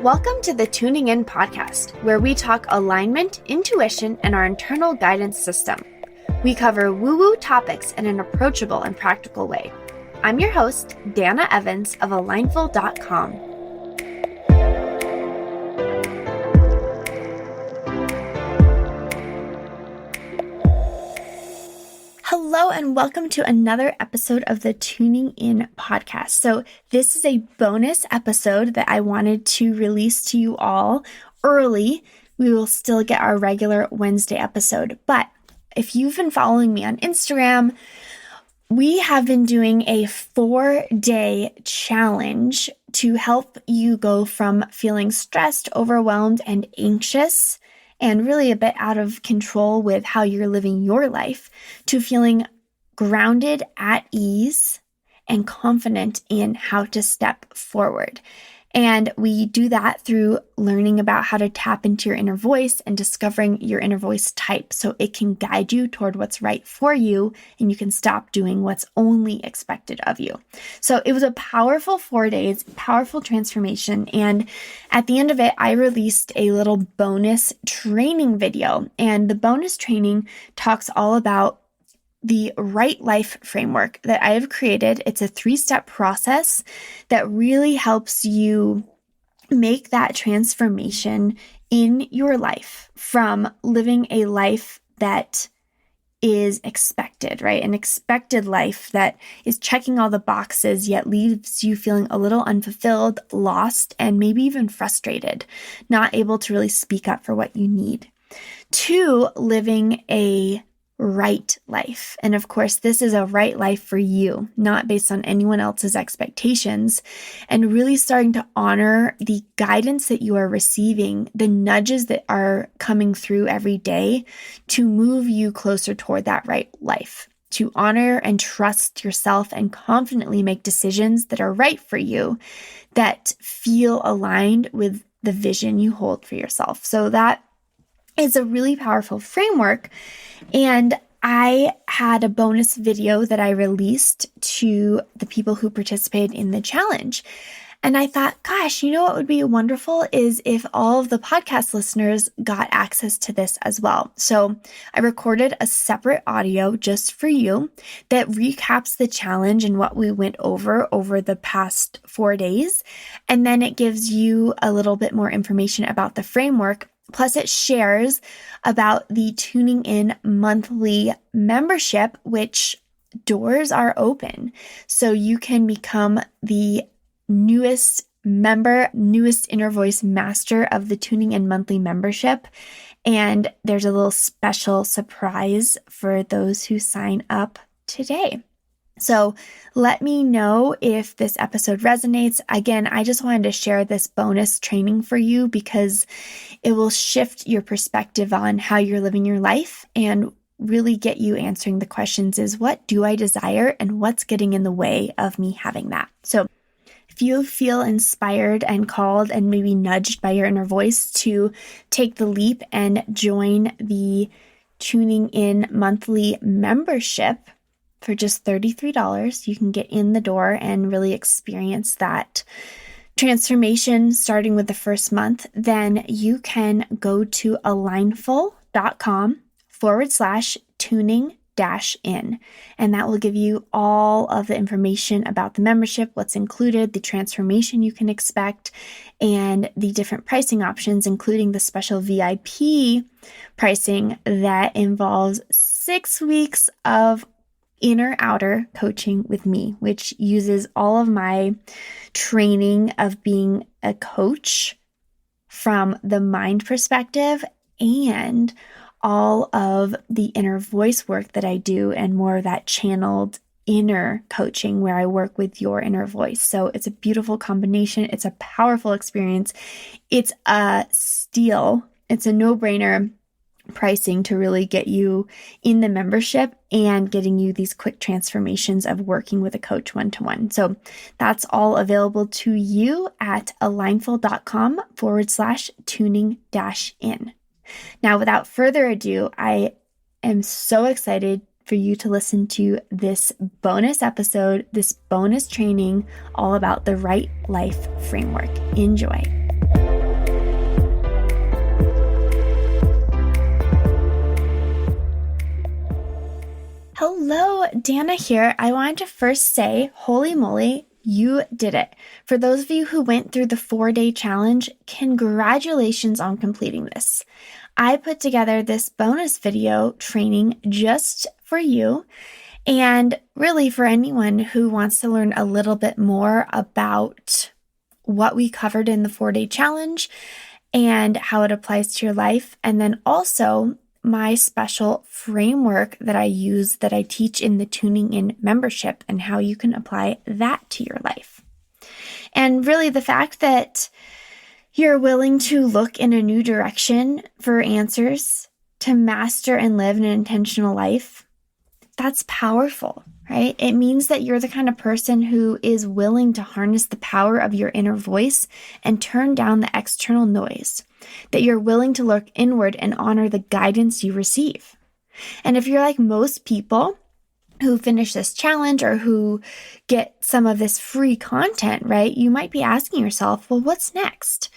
Welcome to the Tuning In podcast, where we talk alignment, intuition, and our internal guidance system. We cover woo-woo topics in an approachable and practical way. I'm your host, Dana Evans of alignful.com. Hello and welcome to another episode of the Tuning In podcast. So this is a bonus episode that I wanted to release to you all early. We will still get our regular Wednesday episode, but if you've been following me on Instagram, we have been doing a 4-day challenge to help you go from feeling stressed, overwhelmed, and anxious and really a bit out of control with how you're living your life, to feeling grounded, at ease, and confident in how to step forward. And we do that through learning about how to tap into your inner voice and discovering your inner voice type so it can guide you toward what's right for you and you can stop doing what's only expected of you. So it was a powerful 4 days, powerful transformation. And at the end of it, I released a little bonus training video. And the bonus training talks all about the Right Life framework that I have created. It's a 3-step process that really helps you make that transformation in your life from living a life that is expected, right? An expected life that is checking all the boxes, yet leaves you feeling a little unfulfilled, lost, and maybe even frustrated, not able to really speak up for what you need. To living a right life. And of course, this is a right life for you, not based on anyone else's expectations, and really starting to honor the guidance that you are receiving, the nudges that are coming through every day to move you closer toward that right life, to honor and trust yourself and confidently make decisions that are right for you, that feel aligned with the vision you hold for yourself. So that is a really powerful framework. And I had a bonus video that I released to the people who participated in the challenge. And I thought, gosh, you know what would be wonderful is if all of the podcast listeners got access to this as well. So I recorded a separate audio just for you that recaps the challenge and what we went over the past 4 days. And then it gives you a little bit more information about the framework. Plus, it shares about the Tuning In monthly membership, which doors are open. So you can become the newest member, newest inner voice master of the Tuning In monthly membership. And there's a little special surprise for those who sign up today. So let me know if this episode resonates. Again, I just wanted to share this bonus training for you because it will shift your perspective on how you're living your life and really get you answering the questions is, what do I desire and what's getting in the way of me having that? So if you feel inspired and called and maybe nudged by your inner voice to take the leap and join the Tuning In monthly membership, for just $33, you can get in the door and really experience that transformation starting with the first month. Then you can go to alignful.com/tuning-in. And that will give you all of the information about the membership, what's included, the transformation you can expect, and the different pricing options, including the special VIP pricing that involves 6 weeks of inner outer coaching with me, which uses all of my training of being a coach from the mind perspective and all of the inner voice work that I do and more of that channeled inner coaching where I work with your inner voice. So it's a beautiful combination. It's a powerful experience. It's a steal. It's a no-brainer pricing to really get you in the membership and getting you these quick transformations of working with a coach one-to-one. So that's all available to you at alignful.com/tuning-in. Now, without further ado, I am so excited for you to listen to this bonus episode, this bonus training all about the Right Life framework. Enjoy. Dana here. I wanted to first say, holy moly, you did it. For those of you who went through the 4-day challenge, congratulations on completing this. I put together this bonus video training just for you, and really for anyone who wants to learn a little bit more about what we covered in the 4-day challenge and how it applies to your life. And then also my special framework that I use that I teach in the Tuning In membership and how you can apply that to your life. And really the fact that you're willing to look in a new direction for answers to master and live an intentional life, that's powerful, right? It means that you're the kind of person who is willing to harness the power of your inner voice and turn down the external noise, that you're willing to look inward and honor the guidance you receive. And if you're like most people who finish this challenge or who get some of this free content, right, you might be asking yourself, well, what's next?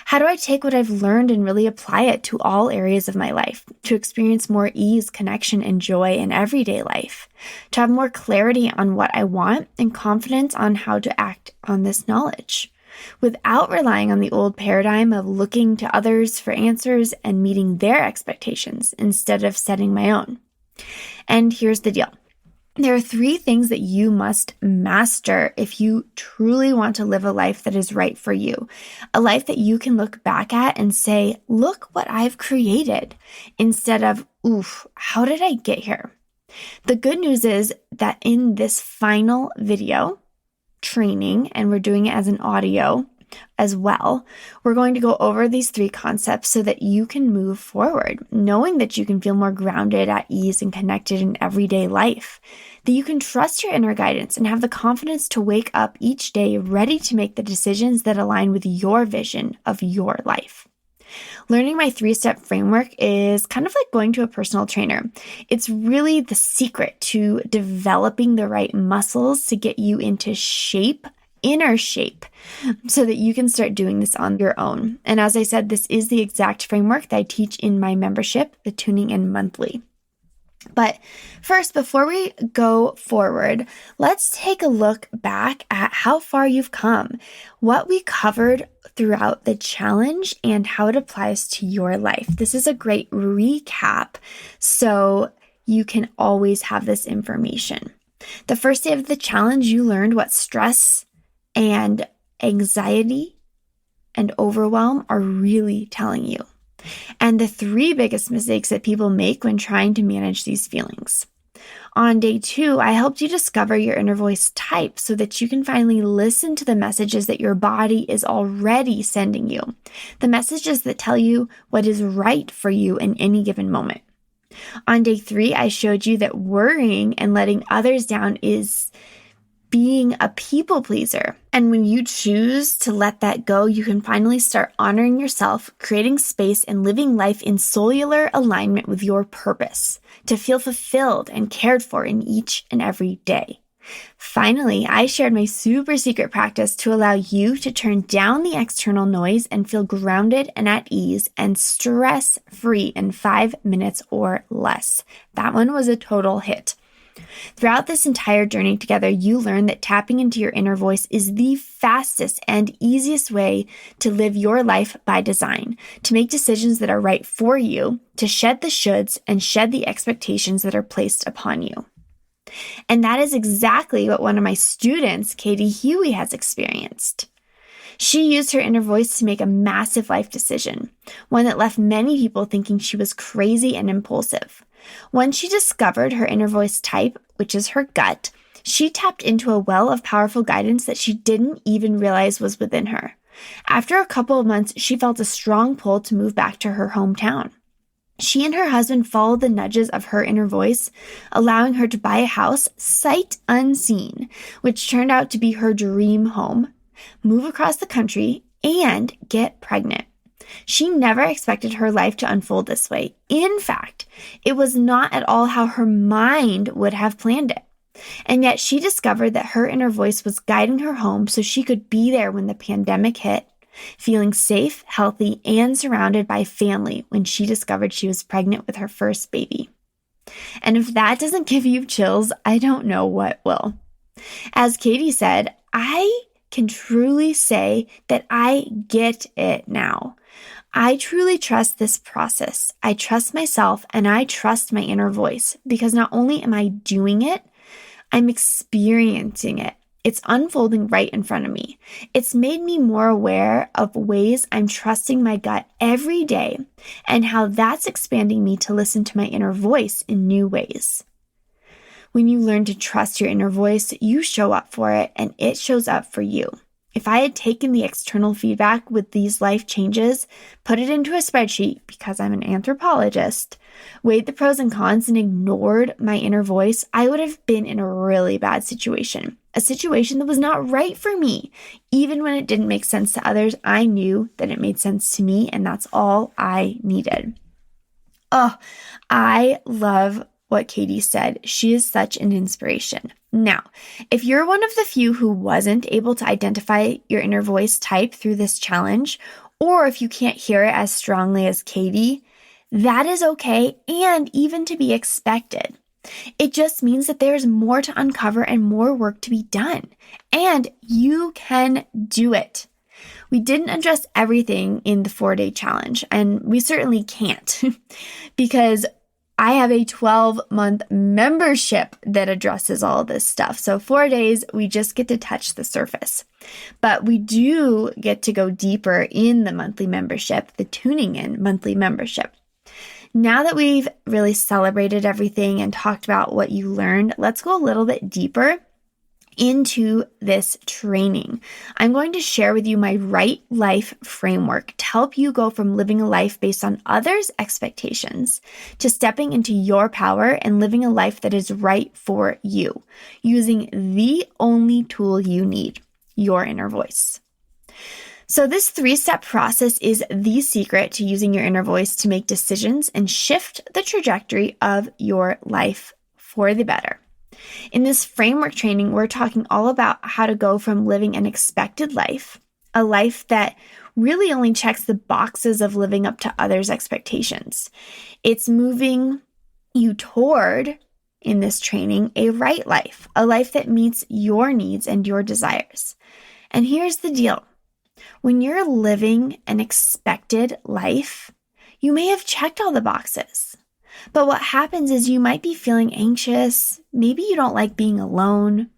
How do I take what I've learned and really apply it to all areas of my life, to experience more ease, connection, and joy in everyday life, to have more clarity on what I want and confidence on how to act on this knowledge, without relying on the old paradigm of looking to others for answers and meeting their expectations instead of setting my own? And here's the deal. There are 3 things that you must master if you truly want to live a life that is right for you, a life that you can look back at and say, look what I've created, instead of, oof, how did I get here? The good news is that in this final video training, and we're doing it as an audio as well, we're going to go over these 3 concepts so that you can move forward, knowing that you can feel more grounded, at ease, and connected in everyday life, that you can trust your inner guidance and have the confidence to wake up each day ready to make the decisions that align with your vision of your life. Learning my 3-step framework is kind of like going to a personal trainer. It's really the secret to developing the right muscles to get you into shape, inner shape, so that you can start doing this on your own. And as I said, this is the exact framework that I teach in my membership, the Tuning In Monthly. But first, before we go forward, let's take a look back at how far you've come, what we covered throughout the challenge, and how it applies to your life. This is a great recap, so you can always have this information. The first day of the challenge, you learned what stress and anxiety and overwhelm are really telling you, and the 3 biggest mistakes that people make when trying to manage these feelings. On day 2, I helped you discover your inner voice type so that you can finally listen to the messages that your body is already sending you, the messages that tell you what is right for you in any given moment. On day 3, I showed you that worrying and letting others down is being a people pleaser. And when you choose to let that go, you can finally start honoring yourself, creating space, and living life in cellular alignment with your purpose, to feel fulfilled and cared for in each and every day. Finally, I shared my super secret practice to allow you to turn down the external noise and feel grounded and at ease and stress-free in 5 minutes or less. That one was a total hit. Throughout this entire journey together, you learn that tapping into your inner voice is the fastest and easiest way to live your life by design, to make decisions that are right for you, to shed the shoulds and shed the expectations that are placed upon you. And that is exactly what one of my students, Katie Huey, has experienced. She used her inner voice to make a massive life decision, one that left many people thinking she was crazy and impulsive. Once she discovered her inner voice type, which is her gut, she tapped into a well of powerful guidance that she didn't even realize was within her. After a couple of months, she felt a strong pull to move back to her hometown. She and her husband followed the nudges of her inner voice, allowing her to buy a house sight unseen, which turned out to be her dream home, move across the country, and get pregnant. She never expected her life to unfold this way. In fact, it was not at all how her mind would have planned it. And yet she discovered that her inner voice was guiding her home so she could be there when the pandemic hit, feeling safe, healthy, and surrounded by family when she discovered she was pregnant with her first baby. And if that doesn't give you chills, I don't know what will. As Katie said, I can truly say that I get it now. I truly trust this process. I trust myself and I trust my inner voice because not only am I doing it, I'm experiencing it. It's unfolding right in front of me. It's made me more aware of ways I'm trusting my gut every day and how that's expanding me to listen to my inner voice in new ways. When you learn to trust your inner voice, you show up for it and it shows up for you. If I had taken the external feedback with these life changes, put it into a spreadsheet because I'm an anthropologist, weighed the pros and cons and ignored my inner voice, I would have been in a really bad situation. A situation that was not right for me. Even when it didn't make sense to others, I knew that it made sense to me and that's all I needed. Oh, I love what Katie said. She is such an inspiration. Now, if you're one of the few who wasn't able to identify your inner voice type through this challenge, or if you can't hear it as strongly as Katie, that is okay and even to be expected. It just means that there's more to uncover and more work to be done, and you can do it. We didn't address everything in the 4-day challenge, and we certainly can't because I have a 12-month membership that addresses all this stuff. So 4 days, we just get to touch the surface. But we do get to go deeper in the monthly membership, the Tuning In monthly membership. Now that we've really celebrated everything and talked about what you learned, let's go a little bit deeper into this training. I'm going to share with you my right life framework to help you go from living a life based on others' expectations to stepping into your power and living a life that is right for you, using the only tool you need, your inner voice. So this 3-step process is the secret to using your inner voice to make decisions and shift the trajectory of your life for the better. In this framework training, we're talking all about how to go from living an expected life, a life that really only checks the boxes of living up to others' expectations. It's moving you toward, in this training, a right life, a life that meets your needs and your desires. And here's the deal. When you're living an expected life, you may have checked all the boxes. But what happens is you might be feeling anxious. Maybe you don't like being alone.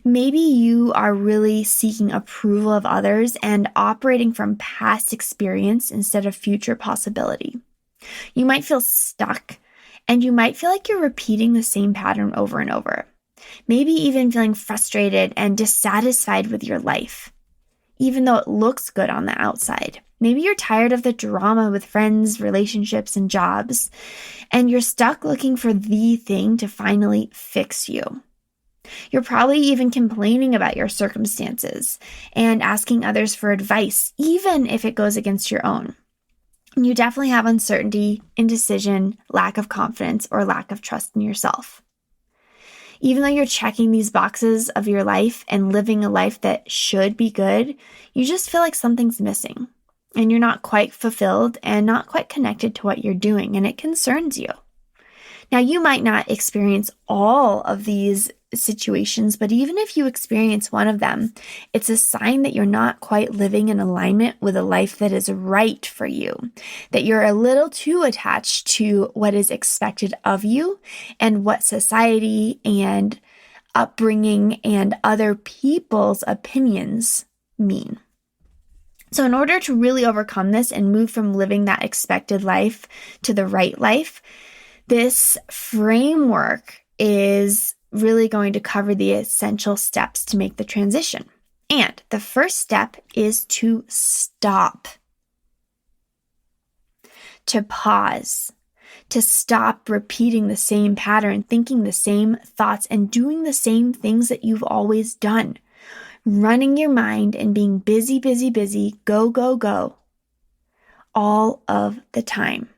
Maybe you are really seeking approval of others and operating from past experience instead of future possibility. You might feel stuck, and you might feel like you're repeating the same pattern over and over. Maybe even feeling frustrated and dissatisfied with your life, even though it looks good on the outside. Maybe you're tired of the drama with friends, relationships, and jobs, and you're stuck looking for the thing to finally fix you. You're probably even complaining about your circumstances and asking others for advice, even if it goes against your own. And you definitely have uncertainty, indecision, lack of confidence, or lack of trust in yourself. Even though you're checking these boxes of your life and living a life that should be good, you just feel like something's missing. And you're not quite fulfilled and not quite connected to what you're doing, and it concerns you. Now, you might not experience all of these situations, but even if you experience one of them, it's a sign that you're not quite living in alignment with a life that is right for you, that you're a little too attached to what is expected of you and what society and upbringing and other people's opinions mean. So in order to really overcome this and move from living that expected life to the right life, this framework is really going to cover the essential steps to make the transition. And the first step is to stop, to pause, to stop repeating the same pattern, thinking the same thoughts, and doing the same things that you've always done. Running your mind and being busy, busy, busy, go, go, go, all of the time.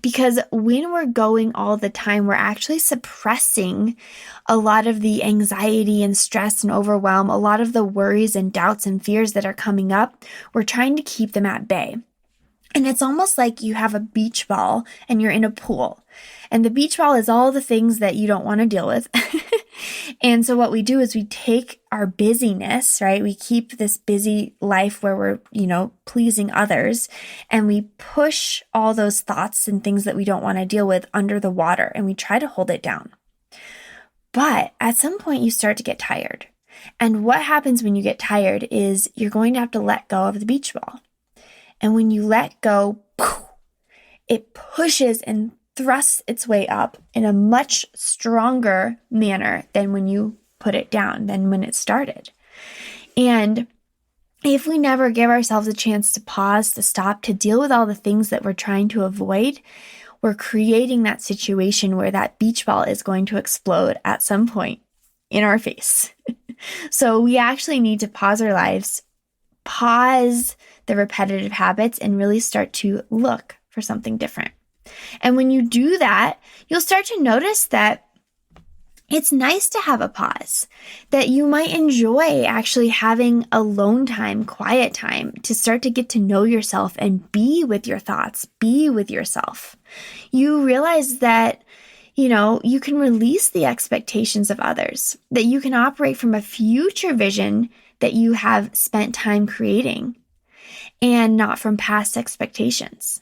Because when we're going all the time, we're actually suppressing a lot of the anxiety and stress and overwhelm, a lot of the worries and doubts and fears that are coming up. We're trying to keep them at bay. And it's almost like you have a beach ball and you're in a pool. And the beach ball is all the things that you don't want to deal with. And so what we do is we take our busyness, right? We keep this busy life where we're, pleasing others, and we push all those thoughts and things that we don't want to deal with under the water, and we try to hold it down. But at some point you start to get tired. And what happens when you get tired is you're going to have to let go of the beach ball. And when you let go, it pushes and thrusts its way up in a much stronger manner than when you put it down, than when it started. And if we never give ourselves a chance to pause, to stop, to deal with all the things that we're trying to avoid, we're creating that situation where that beach ball is going to explode at some point in our face. So we actually need to pause our lives, pause the repetitive habits, and really start to look for something different. And when you do that, you'll start to notice that it's nice to have a pause, that you might enjoy actually having alone time, quiet time, to start to get to know yourself and be with your thoughts, be with yourself. You realize that, you can release the expectations of others, that you can operate from a future vision that you have spent time creating and not from past expectations.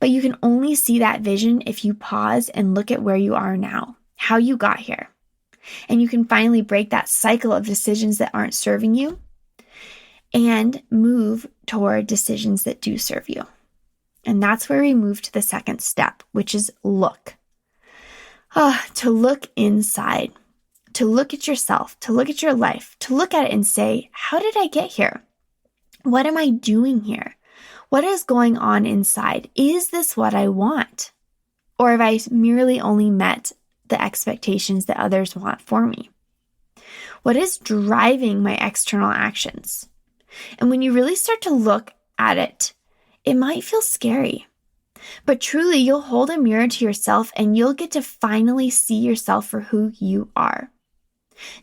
But you can only see that vision if you pause and look at where you are now, how you got here. And you can finally break that cycle of decisions that aren't serving you and move toward decisions that do serve you. And that's where we move to the second step, which is look. To look inside, to look at yourself, to look at your life, to look at it and say, how did I get here? What am I doing here? What is going on inside? Is this what I want? Or have I merely only met the expectations that others want for me? What is driving my external actions? And when you really start to look at it, it might feel scary. But truly, you'll hold a mirror to yourself and you'll get to finally see yourself for who you are.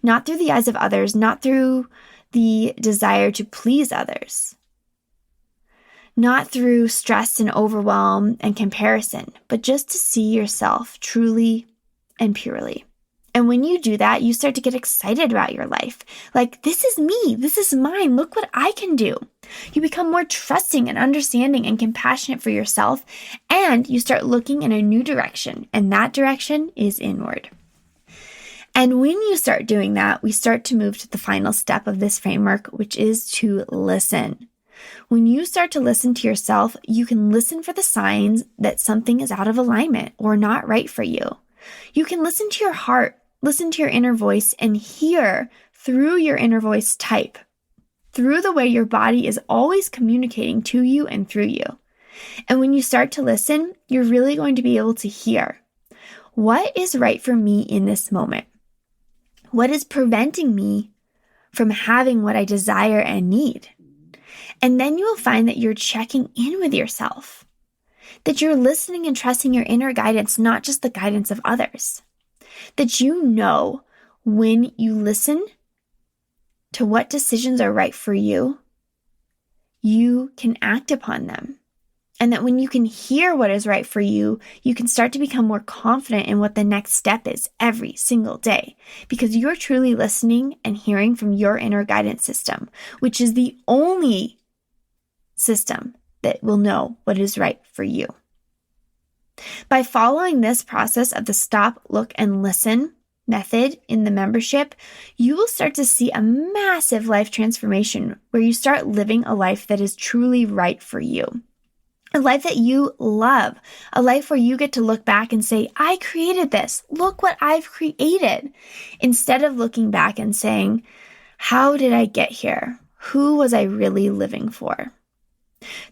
Not through the eyes of others, not through the desire to please others. Not through stress and overwhelm and comparison, but just to see yourself truly and purely. And when you do that, you start to get excited about your life. Like, this is me. This is mine. Look what I can do. You become more trusting and understanding and compassionate for yourself, and you start looking in a new direction, and that direction is inward. And when you start doing that, we start to move to the final step of this framework, which is to listen. When you start to listen to yourself, you can listen for the signs that something is out of alignment or not right for you. You can listen to your heart, listen to your inner voice, and hear through your inner voice type, through the way your body is always communicating to you and through you. And when you start to listen, you're really going to be able to hear, what is right for me in this moment? What is preventing me from having what I desire and need? And then you will find that you're checking in with yourself, that you're listening and trusting your inner guidance, not just the guidance of others, that you know when you listen to what decisions are right for you, you can act upon them. And that when you can hear what is right for you, you can start to become more confident in what the next step is every single day, because you're truly listening and hearing from your inner guidance system, which is the only system that will know what is right for you. By following this process of the stop, look, and listen method in the membership, you will start to see a massive life transformation where you start living a life that is truly right for you. A life that you love, a life where you get to look back and say, I created this. Look what I've created. Instead of looking back and saying, how did I get here? Who was I really living for?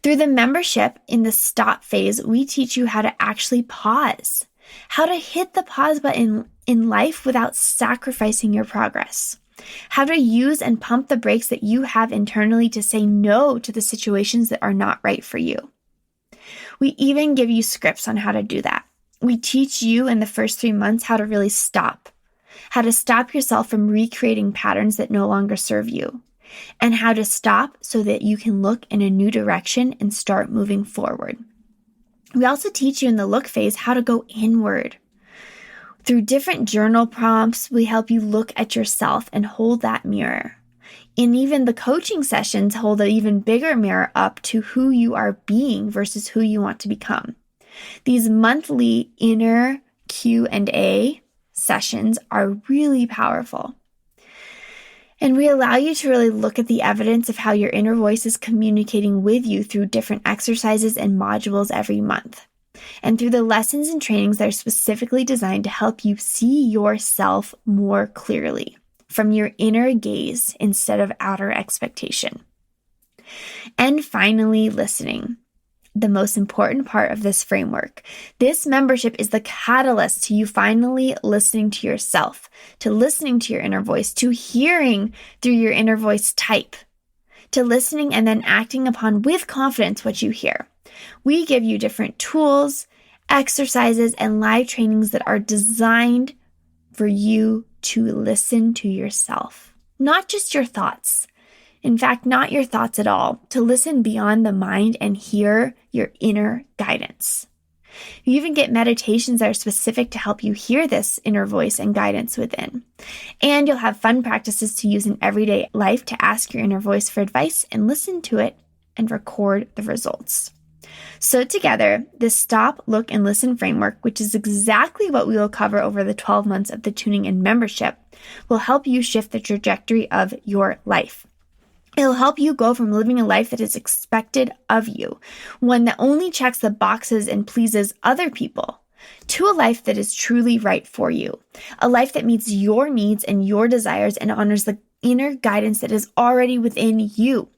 Through the membership in the stop phase, we teach you how to actually pause, how to hit the pause button in life without sacrificing your progress, how to use and pump the brakes that you have internally to say no to the situations that are not right for you. We even give you scripts on how to do that. We teach you in the first 3 months how to really stop, how to stop yourself from recreating patterns that no longer serve you, and how to stop so that you can look in a new direction and start moving forward. We also teach you in the look phase how to go inward. Through different journal prompts, we help you look at yourself and hold that mirror. And even the coaching sessions hold an even bigger mirror up to who you are being versus who you want to become. These monthly inner Q&A sessions are really powerful. And we allow you to really look at the evidence of how your inner voice is communicating with you through different exercises and modules every month. And through the lessons and trainings that are specifically designed to help you see yourself more clearly from your inner gaze instead of outer expectation. And finally, listening. The most important part of this framework. This membership is the catalyst to you finally listening to yourself, to listening to your inner voice, to hearing through your inner voice type, to listening and then acting upon with confidence what you hear. We give you different tools, exercises, and live trainings that are designed for you to listen to yourself, not just your thoughts. In fact, not your thoughts at all, to listen beyond the mind and hear your inner guidance. You even get meditations that are specific to help you hear this inner voice and guidance within. And you'll have fun practices to use in everyday life to ask your inner voice for advice and listen to it and record the results. So together, this stop, look, and listen framework, which is exactly what we will cover over the 12 months of the Tuning In membership, will help you shift the trajectory of your life. It'll help you go from living a life that is expected of you, one that only checks the boxes and pleases other people, to a life that is truly right for you, a life that meets your needs and your desires and honors the inner guidance that is already within you.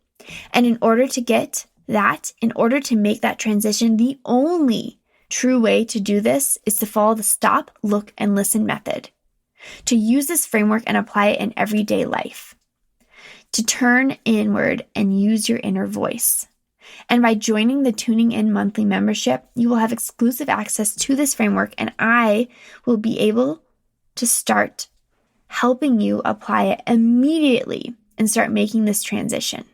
And in order to make that transition, the only true way to do this is to follow the stop, look, and listen method, to use this framework and apply it in everyday life, to turn inward and use your inner voice. And by joining the Tuning In monthly membership, you will have exclusive access to this framework, and I will be able to start helping you apply it immediately and start making this transition.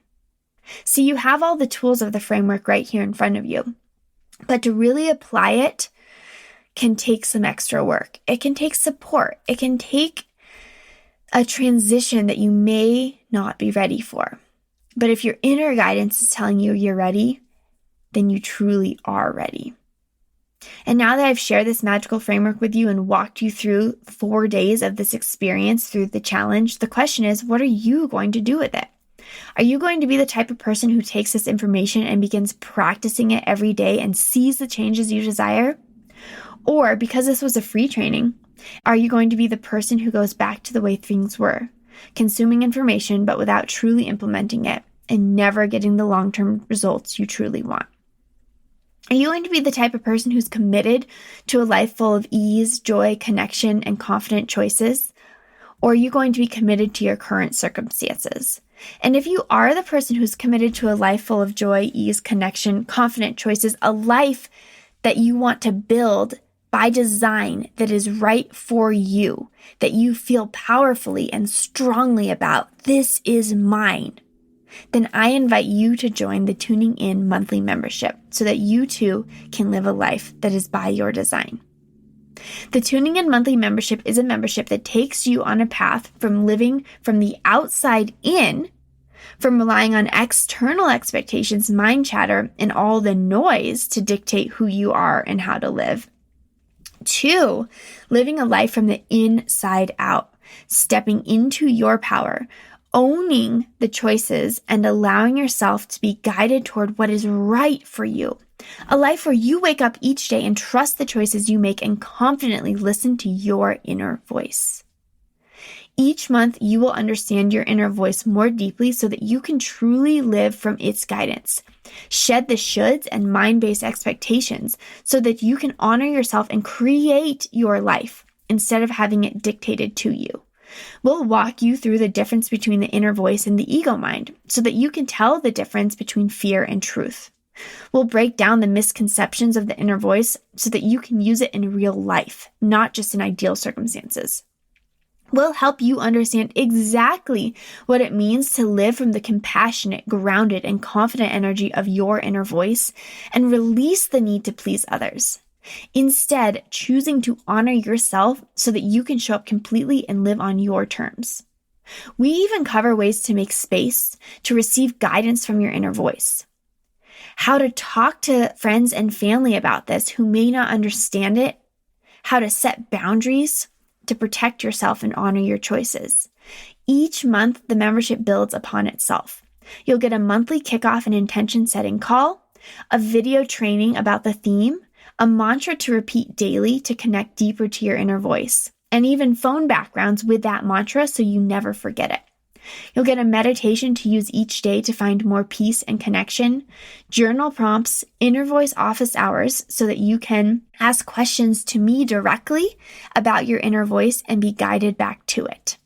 See, you have all the tools of the framework right here in front of you, but to really apply it can take some extra work. It can take support. It can take a transition that you may not be ready for. But if your inner guidance is telling you you're ready, then you truly are ready. And now that I've shared this magical framework with you and walked you through 4 days of this experience through the challenge, the question is, what are you going to do with it? Are you going to be the type of person who takes this information and begins practicing it every day and sees the changes you desire? Or because this was a free training, are you going to be the person who goes back to the way things were, consuming information but without truly implementing it and never getting the long-term results you truly want? Are you going to be the type of person who's committed to a life full of ease, joy, connection, and confident choices? Or are you going to be committed to your current circumstances? And if you are the person who's committed to a life full of joy, ease, connection, confident choices, a life that you want to build by design that is right for you, that you feel powerfully and strongly about, this is mine, then I invite you to join the Tuning In monthly membership so that you too can live a life that is by your design. The Tuning In monthly membership is a membership that takes you on a path from living from the outside in, from relying on external expectations, mind chatter, and all the noise to dictate who you are and how to live, to living a life from the inside out, stepping into your power, owning the choices, and allowing yourself to be guided toward what is right for you. A life where you wake up each day and trust the choices you make and confidently listen to your inner voice. Each month, you will understand your inner voice more deeply so that you can truly live from its guidance. Shed the shoulds and mind-based expectations so that you can honor yourself and create your life instead of having it dictated to you. We'll walk you through the difference between the inner voice and the ego mind so that you can tell the difference between fear and truth. We'll break down the misconceptions of the inner voice so that you can use it in real life, not just in ideal circumstances. We'll help you understand exactly what it means to live from the compassionate, grounded, and confident energy of your inner voice and release the need to please others. Instead, choosing to honor yourself so that you can show up completely and live on your terms. We even cover ways to make space to receive guidance from your inner voice. How to talk to friends and family about this who may not understand it. How to set boundaries to protect yourself and honor your choices. Each month, the membership builds upon itself. You'll get a monthly kickoff and intention setting call, a video training about the theme, a mantra to repeat daily to connect deeper to your inner voice, and even phone backgrounds with that mantra so you never forget it. You'll get a meditation to use each day to find more peace and connection, journal prompts, inner voice office hours so that you can ask questions to me directly about your inner voice and be guided back to it.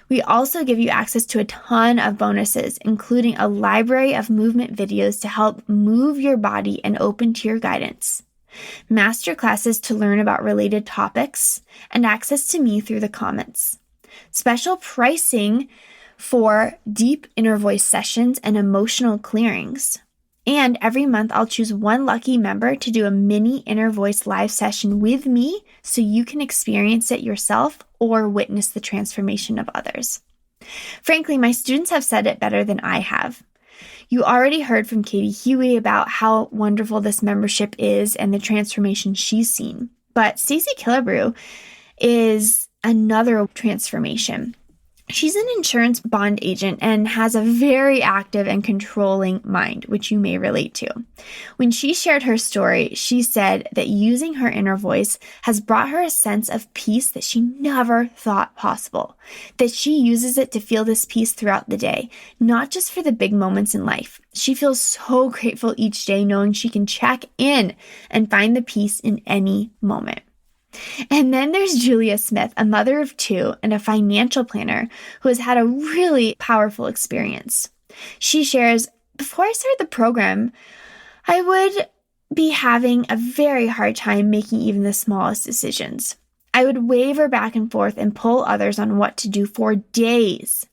We also give you access to a ton of bonuses, including a library of movement videos to help move your body and open to your guidance, masterclasses to learn about related topics, and access to me through the comments. Special pricing for deep inner voice sessions and emotional clearings. And every month I'll choose one lucky member to do a mini inner voice live session with me so you can experience it yourself or witness the transformation of others. Frankly, my students have said it better than I have. You already heard from Katie Huey about how wonderful this membership is and the transformation she's seen. But Stacey Killebrew is another transformation. She's an insurance bond agent and has a very active and controlling mind, which you may relate to. When she shared her story, she said that using her inner voice has brought her a sense of peace that she never thought possible, that she uses it to feel this peace throughout the day, not just for the big moments in life. She feels so grateful each day knowing she can check in and find the peace in any moment. And then there's Julia Smith, a mother of two and a financial planner who has had a really powerful experience. She shares, before I started the program, I would be having a very hard time making even the smallest decisions. I would waver back and forth and pull others on what to do for days.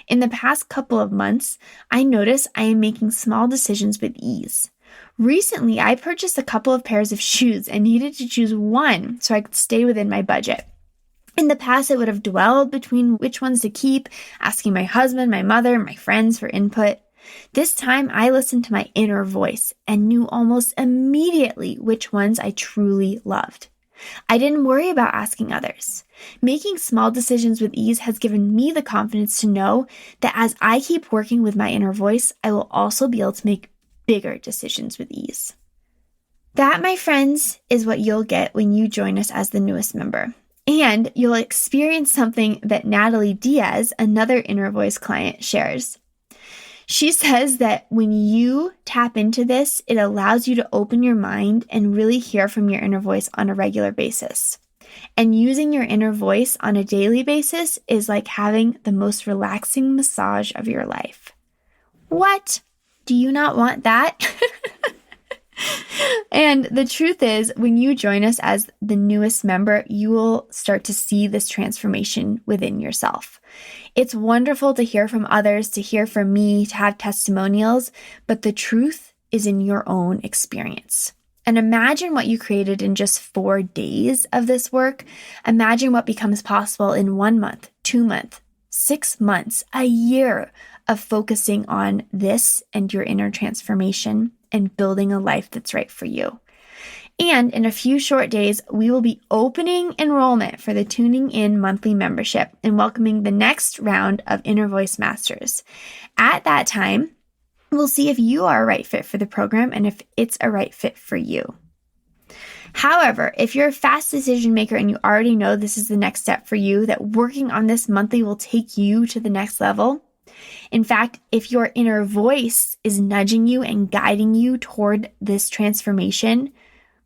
In the past couple of months, I notice I am making small decisions with ease. Recently, I purchased a couple of pairs of shoes and needed to choose one so I could stay within my budget. In the past, I would have dwelled between which ones to keep, asking my husband, my mother, my friends for input. This time, I listened to my inner voice and knew almost immediately which ones I truly loved. I didn't worry about asking others. Making small decisions with ease has given me the confidence to know that as I keep working with my inner voice, I will also be able to make bigger decisions with ease. That, my friends, is what you'll get when you join us as the newest member. And you'll experience something that Natalie Diaz, another inner voice client, shares. She says that when you tap into this, it allows you to open your mind and really hear from your inner voice on a regular basis. And using your inner voice on a daily basis is like having the most relaxing massage of your life. What? Do you not want that? And the truth is, when you join us as the newest member, you will start to see this transformation within yourself. It's wonderful to hear from others, to hear from me, to have testimonials, but the truth is in your own experience. And imagine what you created in just 4 days of this work. Imagine what becomes possible in 1 month, 2 months, 6 months, a year of focusing on this and your inner transformation and building a life that's right for you. And in a few short days, we will be opening enrollment for the Tuning In monthly membership and welcoming the next round of Inner Voice Masters. At that time, we'll see if you are a right fit for the program and if it's a right fit for you. However, if you're a fast decision maker and you already know this is the next step for you, that working on this monthly will take you to the next level. In fact, if your inner voice is nudging you and guiding you toward this transformation,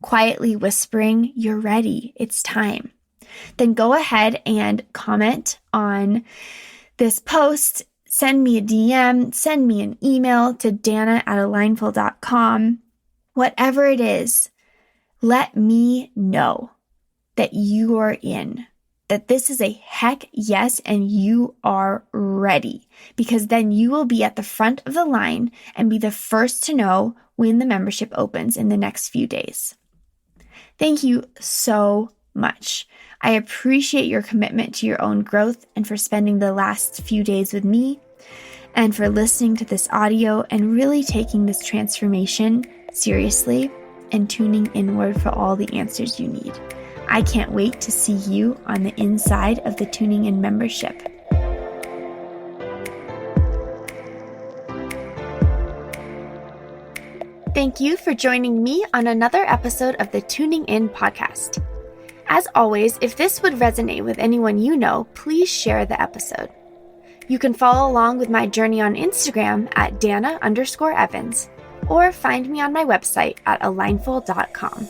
quietly whispering, "You're ready, it's time," then go ahead and comment on this post, send me a DM, send me an email to dana@alignful.com. Whatever it is, let me know that you are in, that this is a heck yes and you are ready, because then you will be at the front of the line and be the first to know when the membership opens in the next few days. Thank you so much. I appreciate your commitment to your own growth and for spending the last few days with me and for listening to this audio and really taking this transformation seriously and tuning inward for all the answers you need. I can't wait to see you on the inside of the Tuning In membership. Thank you for joining me on another episode of the Tuning In podcast. As always, if this would resonate with anyone you know, please share the episode. You can follow along with my journey on Instagram at Dana_Evans, or find me on my website at alignful.com.